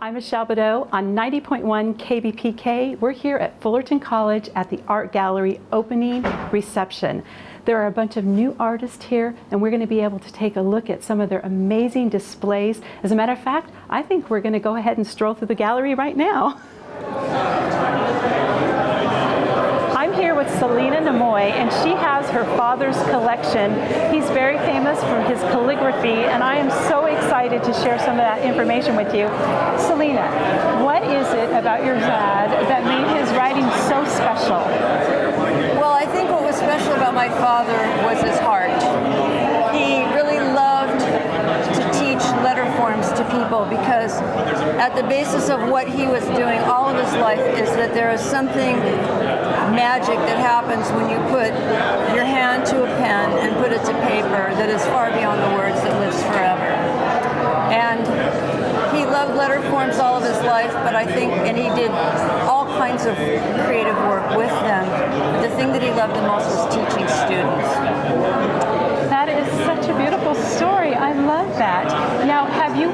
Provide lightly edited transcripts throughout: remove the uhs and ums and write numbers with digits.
I'm Michelle Badeau on 90.1 KBPK. We're here at Fullerton College at the Art Gallery opening reception. There are a bunch of new artists here, and we're going to be able to take a look at some of their amazing displays. As a matter of fact, I think we're going to go ahead and stroll through the gallery right now. I'm here with Selena Nemoy, and she has her father's collection. He's very famous for his calligraphy, and I am so excited to share some of that information with you. Selena, what is it about your dad that made his writing so special? Well, I think what was special about my father was his heart. He really loved to teach letter forms to people because at the basis of what he was doing all of his life is that there is something magic that happens when you put your hand to a pen and put it to paper that is far beyond the words that lives forever. And he loved letter forms all of his life, but I think, and he did all kinds of creative work with them. The thing that he loved the most was teaching students. That is such a beautiful story. I love that. Now, have you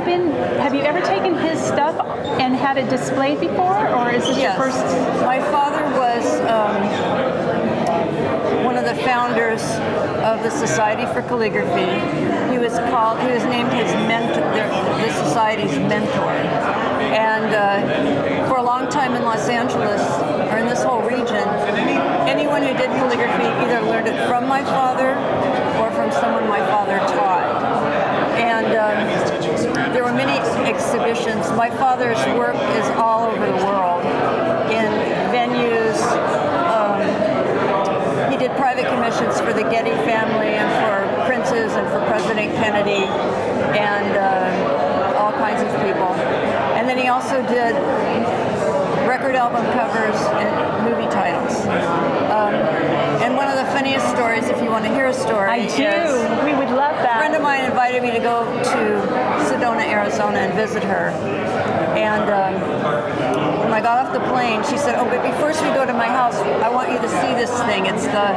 ever taken his stuff and had it displayed before, or is this Yes. your first? My father was one of the founders of the Society for Calligraphy. He was named his mentor, the society's mentor. And for a long time in Los Angeles, or in this whole region, anyone who did calligraphy either learned it from my father or from someone my father taught. And there were many exhibitions. My father's work is all over the world in venues. He did private commissions for the Getty family and for princes and for President Kennedy and all kinds of people. And then he also did record album covers and movie titles. And one of the funniest stories, if you want to hear a story, I do. We would love that. A friend of mine invited me to go to Sedona, Arizona and visit her. And when I got off the plane, she said, "Oh, but first we go to my house. I want you to see this thing. It's the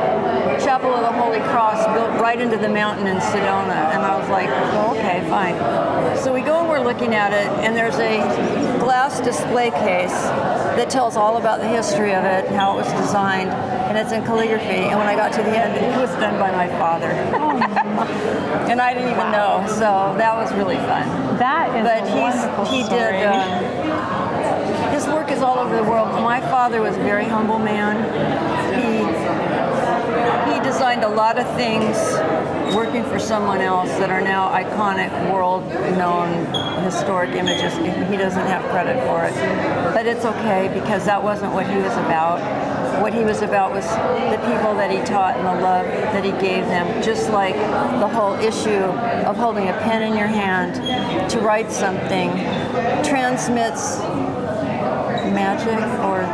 Chapel of the Holy Cross built right into the mountain in Sedona." And I was like, "Oh, okay, fine." So we go and we're looking at it, and there's a glass display case that tells all about the history of it and how it was designed, and it's in calligraphy. And when I got to the end, it was done by my father. And I didn't even know, so that was really fun. That is But a wonderful he story. did. His work is all over the world. My father was a very humble man. He designed a lot of things working for someone else that are now iconic, world-known, historic images. He doesn't have credit for it. But it's okay because that wasn't what he was about. What he was about was the people that he taught and the love that he gave them, just like the whole issue of holding a pen in your hand to write something transmits magic or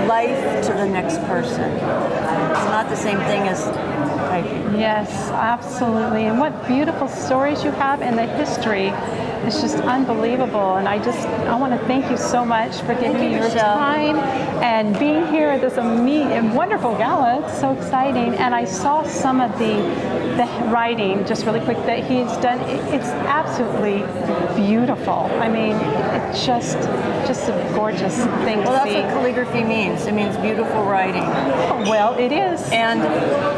life to the next person. It's not the same thing as typing. Yes, absolutely. And what beautiful stories you have, and the history is just unbelievable. And I want to thank you so much for giving me your Michelle. time and being here at this wonderful gala. It's so exciting. And I saw some of the writing, just really quick, that he's done. It's absolutely beautiful. I mean, it's just a gorgeous thing to see. Well, that's what calligraphy means. It means beautiful writing. Well, it is. And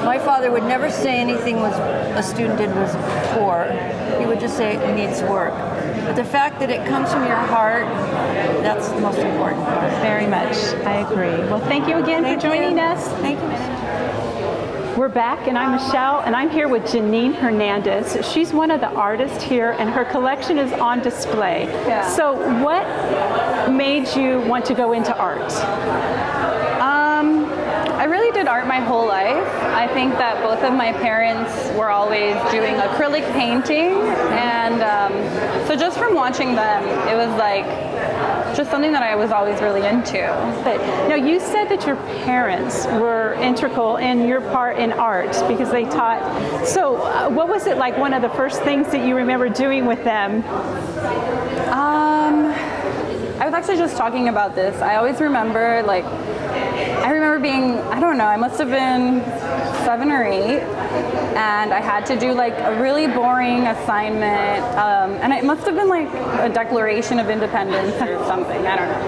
my father would never say anything a student did was poor. He would just say it needs work. But the fact that it comes from your heart, that's the most important part. Very much. I agree. Well, thank you again for joining us. Thank you. We're back, and I'm Michelle, and I'm here with Janine Hernandez. She's one of the artists here, and her collection is on display. Yeah. So what made you want to go into art? I really did art my whole life. I think that both of my parents were always doing acrylic painting, and so just from watching them, it was like just something that I was always really into. But now, you said that your parents were integral in your part in art because they taught. So what was it like, one of the first things that you remember doing with them? I was actually just talking about this. I always remember, I remember being, I don't know, I must have been 7 or 8, and I had to do like a really boring assignment, and it must have been like a Declaration of Independence or something, I don't know.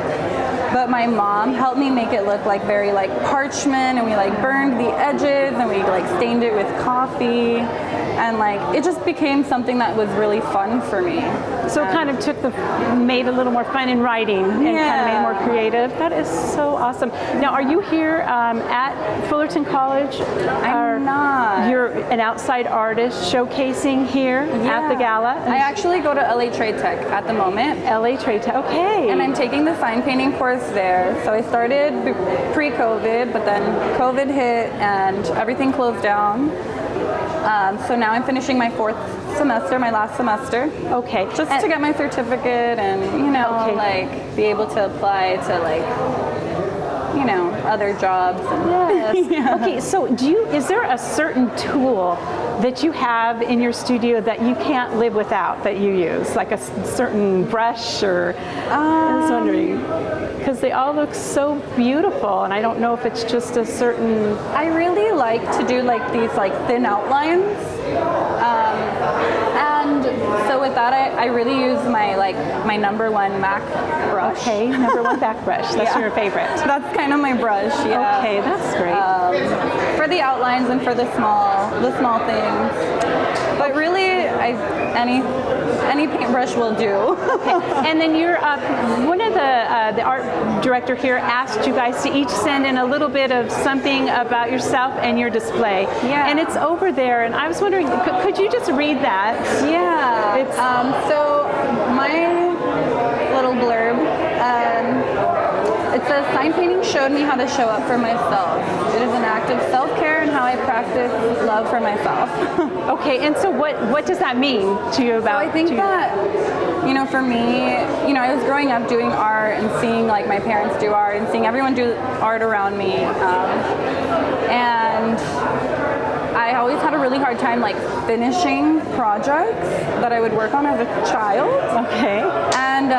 But my mom helped me make it look like very like parchment, and we like burned the edges and we like stained it with coffee, and like it just became something that was really fun for me. So it kind of made a little more fun in writing and kind of made it more creative. That is so awesome. Now, are you here at Fullerton College? I'm not. You're an outside artist showcasing here at the gala? I actually go to LA Trade Tech at the moment. LA Trade Tech, okay. And I'm taking the sign painting course there. So I started pre-COVID, but then COVID hit and everything closed down. So now I'm finishing my fourth semester, my last semester. Okay. Just to get my certificate and, like be able to apply to other jobs. And Yes. Okay, so is there a certain tool that you have in your studio that you can't live without, that you use? Like a certain brush or, I was wondering, because they all look so beautiful, and I don't know if it's just a certain... I really like to do like these like thin outlines. And so with that, I really use my number one MAC brush. Okay, number one back brush. That's your favorite. That's kind of my brush. Yeah. Okay, that's great. For the outlines and for the small things. But really, any paintbrush will do. Okay. And then you're one of the art director here asked you guys to each send in a little bit of something about yourself and your display. Yeah. And it's over there. And I was wondering, could you just read that? Yeah. So my little blurb. It says, sign painting showed me how to show up for myself. It is an act of self-care and how I practice love for myself. Okay, and so what does that mean to you about? So I think that, for me, I was growing up doing art and seeing like my parents do art and seeing everyone do art around me. And I always had a really hard time like finishing projects that I would work on as a child. Okay. And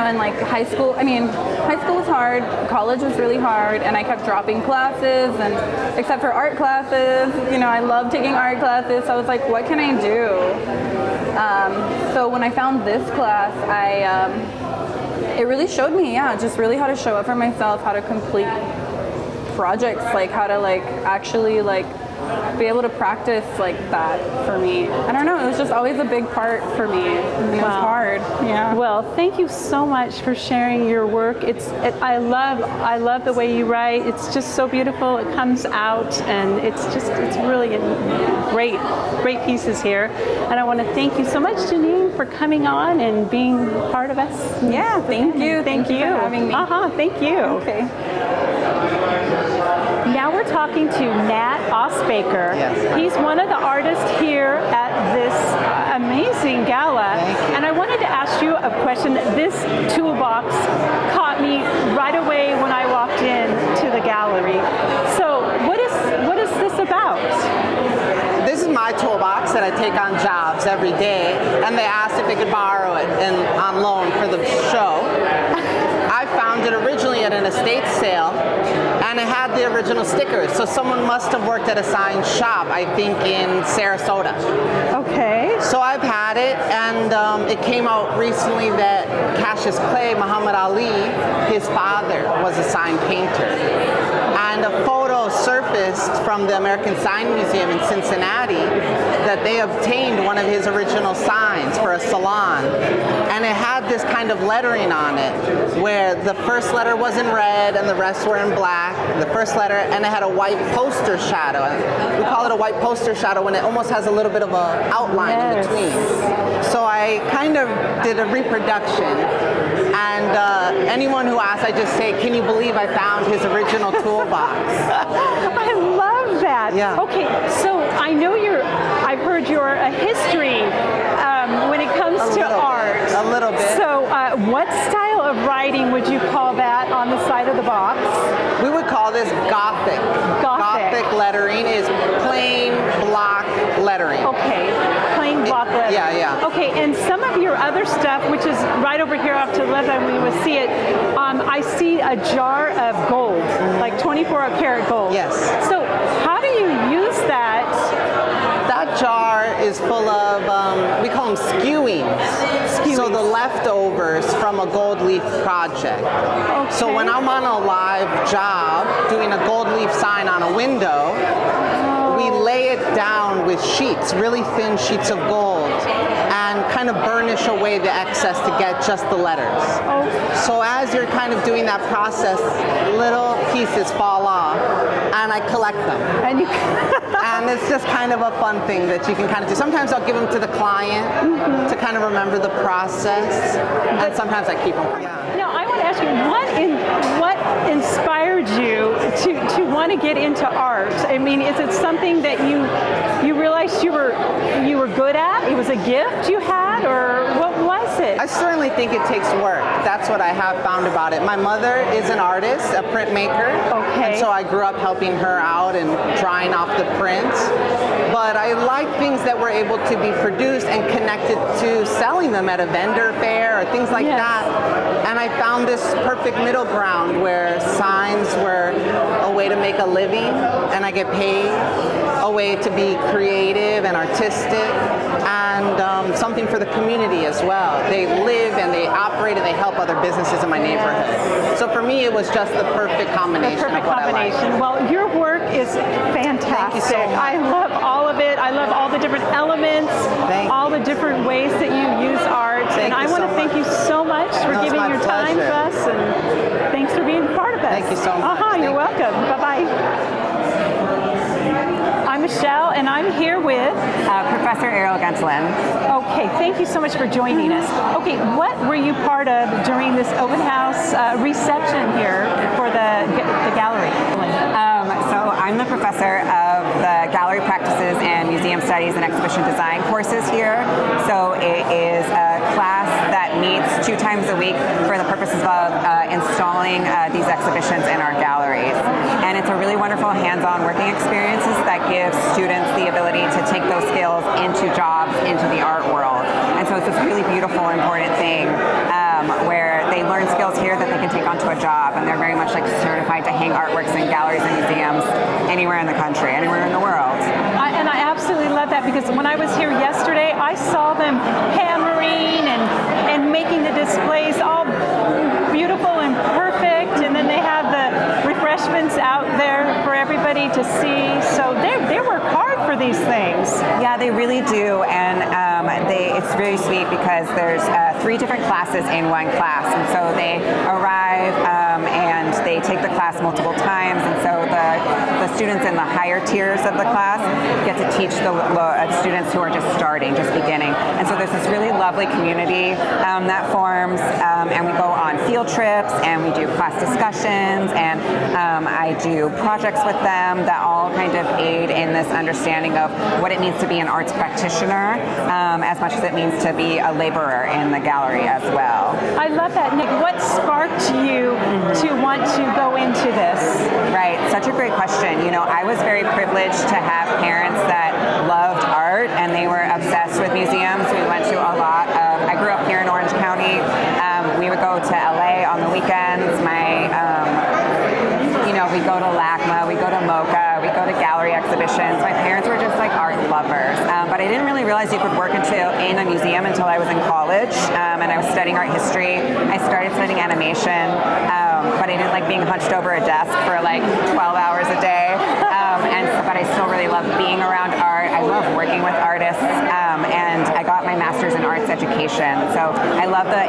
in like high school was hard, college was really hard, and I kept dropping classes, and except for art classes, I love taking art classes, so I was like, what can I do? So when I found this class, it really showed me, just really how to show up for myself, how to complete projects, like how to like actually like be able to practice like that for me. I don't know, it was just always a big part for me, and it was hard. Yeah. Well, thank you so much for sharing your work. I love the way you write. It's just so beautiful. It comes out, and it's really great pieces here. And I want to thank you so much, Janine, for coming on and being part of us. Yeah, thank you. Thank you for having me. Thank you. Okay. Now we're talking to Nat Osbaker. Yes. He's one of the artists here at this amazing gala. And I wanted to ask you a question. This toolbox caught me right away when I walked in to the gallery. So what is this about? This is my toolbox that I take on jobs every day, and they asked if they could borrow it on loan for the show. I found it originally at an estate sale, and it had the original stickers, so someone must have worked at a sign shop, I think in Sarasota. Okay. So I've had it, and it came out recently that Cassius Clay, Muhammad Ali, his father was a sign painter. And a photo surfaced from the American Sign Museum in Cincinnati that they obtained one of his original signs for a salon. And it had this kind of lettering on it, where the first letter was in red and the rest were in black. The first letter, and it had a white poster shadow. We call it a white poster shadow when it almost has a little bit of an outline in between. So I kind of did a reproduction. And anyone who asks, I just say, can you believe I found his original toolbox? I love that. Yeah. Okay, so I know I've heard you're a history when it comes to art. A little bit. So what style of writing would you call that on the side of the box? We would call this Gothic. Gothic lettering is plain block lettering. Okay, plain block lettering. Yeah. Okay, and some of your other stuff, which is right over here off to the left, and we would see it, I see a jar of gold, like 24 karat gold. Yes. So how do you use that? That jar is full of, we call them skewings. So the leftovers from a gold leaf project. So when I'm on a live job doing a gold leaf sign on a window, we lay it down with sheets, really thin sheets of gold, and kind of burnish away the excess to get just the letters. So as you're kind of doing that process, little pieces fall off, and I collect them. And you And it's just kind of a fun thing that you can kind of do. Sometimes I'll give them to the client to kind of remember the process, and sometimes I keep them. Now, I want to ask you, what inspired you to want to get into art? I mean, is it something that you realized you were good at? It was a gift you had, or what was it? I certainly think it takes work. That's what I have found about it. My mother is an artist, a printmaker, and so I grew up helping her out and drying off the prints. But I like things that were able to be produced and connected to selling them at a vendor fair or things like that. And I found this perfect middle ground where signs were a way to make a living and I get paid, a way to be creative and artistic, and something for the community as well. They live and they operate and they help other businesses in my neighborhood. So for me, it was just the perfect combination of what I like. Well, your work is fantastic. Thank you so much. I love all of it. I love all the different elements, all the different ways that you use art. And I want to thank you so much for giving your time to us, and thanks for being part of us. Thank you so much. You're welcome. Bye-bye. I'm Michelle, and I'm here with Professor Ariel Gentlin. Okay, thank you so much for joining us. Okay, what were you part of during this open house reception here for the gallery? So I'm the professor of the Gallery Practices and Museum Studies and Exhibition Design courses here. So it is a class that meets 2 times a week for the purposes of installing these exhibitions in our galleries. And it's a really wonderful hands-on working experiences that gives students the ability to take those skills into jobs, into the art world. And so it's this really beautiful, important thing where they learn skills here that they can take onto a job, and they're very much like certified to hang artworks in galleries and museums anywhere in the country, anywhere in the world. And I absolutely love that, because when I was here yesterday, I saw them hammering and making the displays all beautiful and perfect, and then they have the refreshments out there for everybody to see. So they work hard for these things. Yeah, they really do, and it's very sweet because there's 3 different classes in one class, and so they arrive and they take the class multiple times, and so the students in the higher tiers of the class get to teach the students who are just starting, just beginning. And so there's this really lovely community that forms, and we go on field trips, and we do class discussions, and I do projects with them that all kind of aid in this understanding of what it means to be an arts practitioner, as much as it means to be a laborer in the gallery as well. I love that, Nick. What sparked you to want to go into this? Right, such a great question. You know, I was very privileged to have parents that loved art, and they were obsessed with museums. We went to a lot of, I grew up here in Orange County. We would go to LA on the weekends. We go to LACMA, we go to MoCA, we go to gallery exhibitions. My parents were just like art lovers, but I didn't really realize you could work in a museum until I was in college, and I was studying art history. I started studying animation, but I didn't like being hunched over a desk for like 12 hours a day, but I still really love being around art. I love working with artists, and I got my master's in arts education. So I love the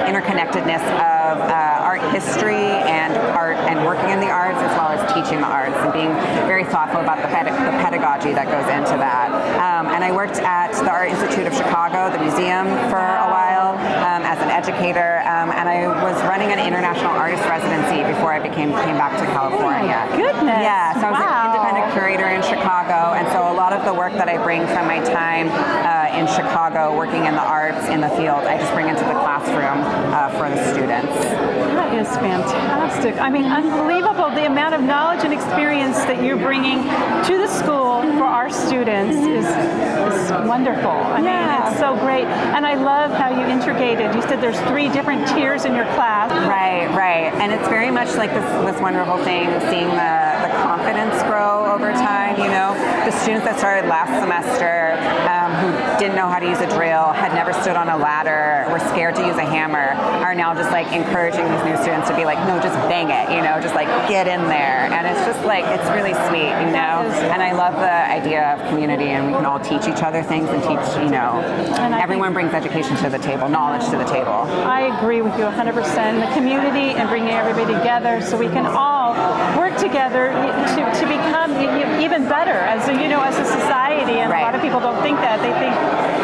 interconnectedness of art history and art and working in the arts, as well as teaching the arts and being very thoughtful about the pedagogy that goes into that. And I worked at the Art Institute of Chicago, the museum, for a while as an educator, and I was running an international artist residency before I came back to California. Oh my goodness. Yeah, so I was an independent curator in Chicago, and so a lot of the work that I bring from my time in Chicago working in the arts in the field, I just bring into the classroom for the students. That is fantastic. I mean, unbelievable, the amount of knowledge and experience that you're bringing to the school for our students is wonderful. I mean, it's so great. And I love how you integrated. You said there's 3 different tiers in your class. Right. And it's very much like this wonderful thing, seeing the the confidence grow over time. You know, the students that started last semester who didn't know how to use a drill, had never stood on a ladder, were scared to use a hammer, are now just like encouraging these new students to be like, no, just bang it, you know, just like get in there. And it's just like, it's really sweet, you know. And I love the idea of community, and we can all teach each other things and teach, you know, everyone brings education to the table, knowledge to the table. I agree with you 100%. The community and bringing everybody together so we can all work together to become even better as a, you know, as a society. And a lot of people don't think that. They think,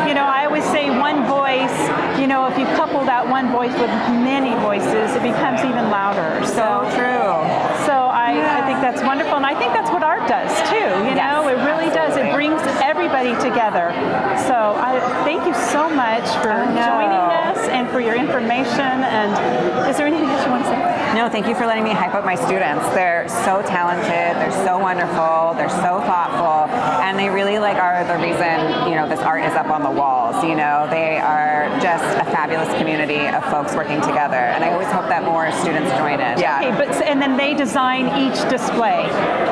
you know, I always say one voice, you know, if you couple that one voice with many voices, it becomes even louder. So true. So I think that's wonderful, and I think that's what art does too. You know, it really does. It brings everybody together. So I thank you so much for joining us and for your information. And is there anything else you want to say? No, thank you for letting me hype up my students. They're so talented, they're so wonderful, they're so thoughtful, and they really like are the reason, you know, this art is up on the walls. You know, they are just a fabulous community of folks working together, and I always hope that more students join in. Yeah. Okay, and then they design each display.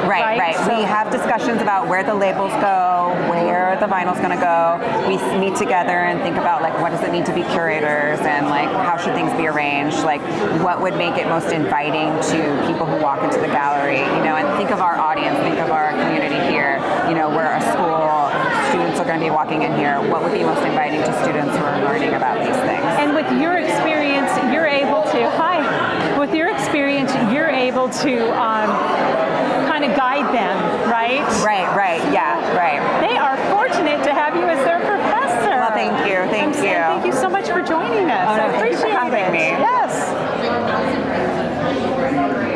Right. So we have discussions about where the labels go, where the vinyl's going to go. We meet together and think about like what does it need to be curators, and like how should things be arranged, like what would make it most inviting to people who walk into the gallery, you know, and think of our audience, think of our community here. You know, we're a school, students are going to be walking in here. What would be most inviting to students who are learning about these things? And with your experience, you're able to, kind of guide them, right? Right, yeah, right. They are fortunate to have you as their professor. Well, thank you. Thank you so much for joining us. Oh, no, I appreciate thank you for having me. Yes.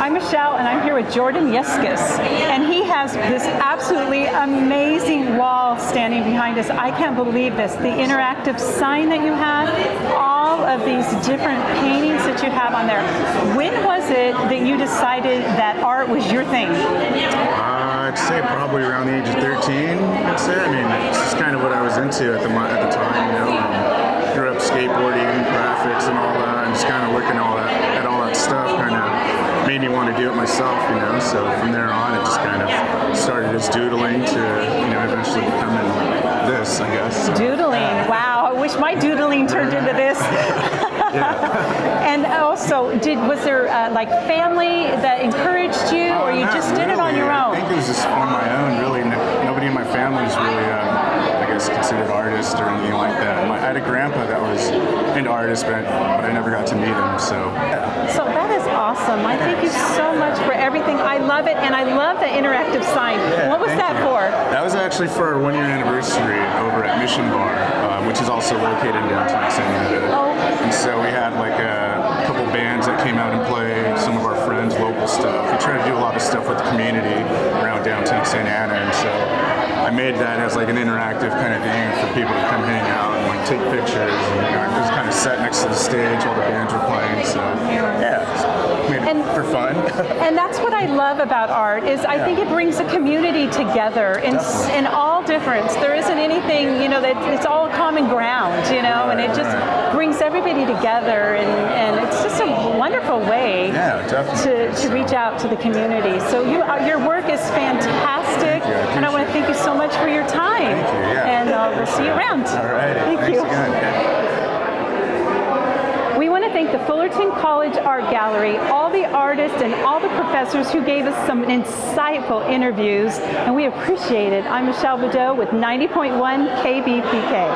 I'm Michelle, and I'm here with Jordan Yeskis, and he has this absolutely amazing wall standing behind us. I can't believe this. The interactive sign that you have, all of these different paintings that you have on there. When was it that you decided that art was your thing? I'd say probably around the age of 13, I'd say. I mean, it's just kind of what I was into at the time, you know. Grew up skateboarding, graphics, and all that, and just kind of looking at all that stuff kind of made me want to do it myself, you know. So from there on, it just kind of started as doodling to, you know, eventually becoming this, I guess. So, Doodling, wow. I wish my doodling turned into this. And also, was there like family that encouraged you, or you just did it on your own? I think it was just on my own, really. Nobody in my family is really, I guess, considered artists or anything like that. I had a grandpa that was into artists, but I never got to meet him, so. So that is awesome. I thank you so much for everything. I love it, and I love the interactive sign. What was that for? That was actually for our 1-year anniversary over at Mission Bar, which is also located in downtown San Diego. Oh. And so we had like a couple bands that came out and played, some of our friends, local stuff. We try to do a lot of stuff with the community around downtown Santa Ana, and so I made that as like an interactive kind of thing for people to come hang out and like take pictures, and you know, just kind of sat next to the stage while the bands were playing. So yeah, made it for fun. And that's what I love about art is I think it brings a community together in all difference. There isn't anything, you know, that it's all common ground, you know, and it just brings everybody together, and it's just a wonderful way to reach out to the community. So your work is fantastic, and I want to thank you so much for your time. Thank you, And we'll see you around. All right. Thank you. We want to thank the Fullerton College Art Gallery, all the artists and all the professors who gave us some insightful interviews, and we appreciate it. I'm Michelle Bedeau with 90.1 KBPK.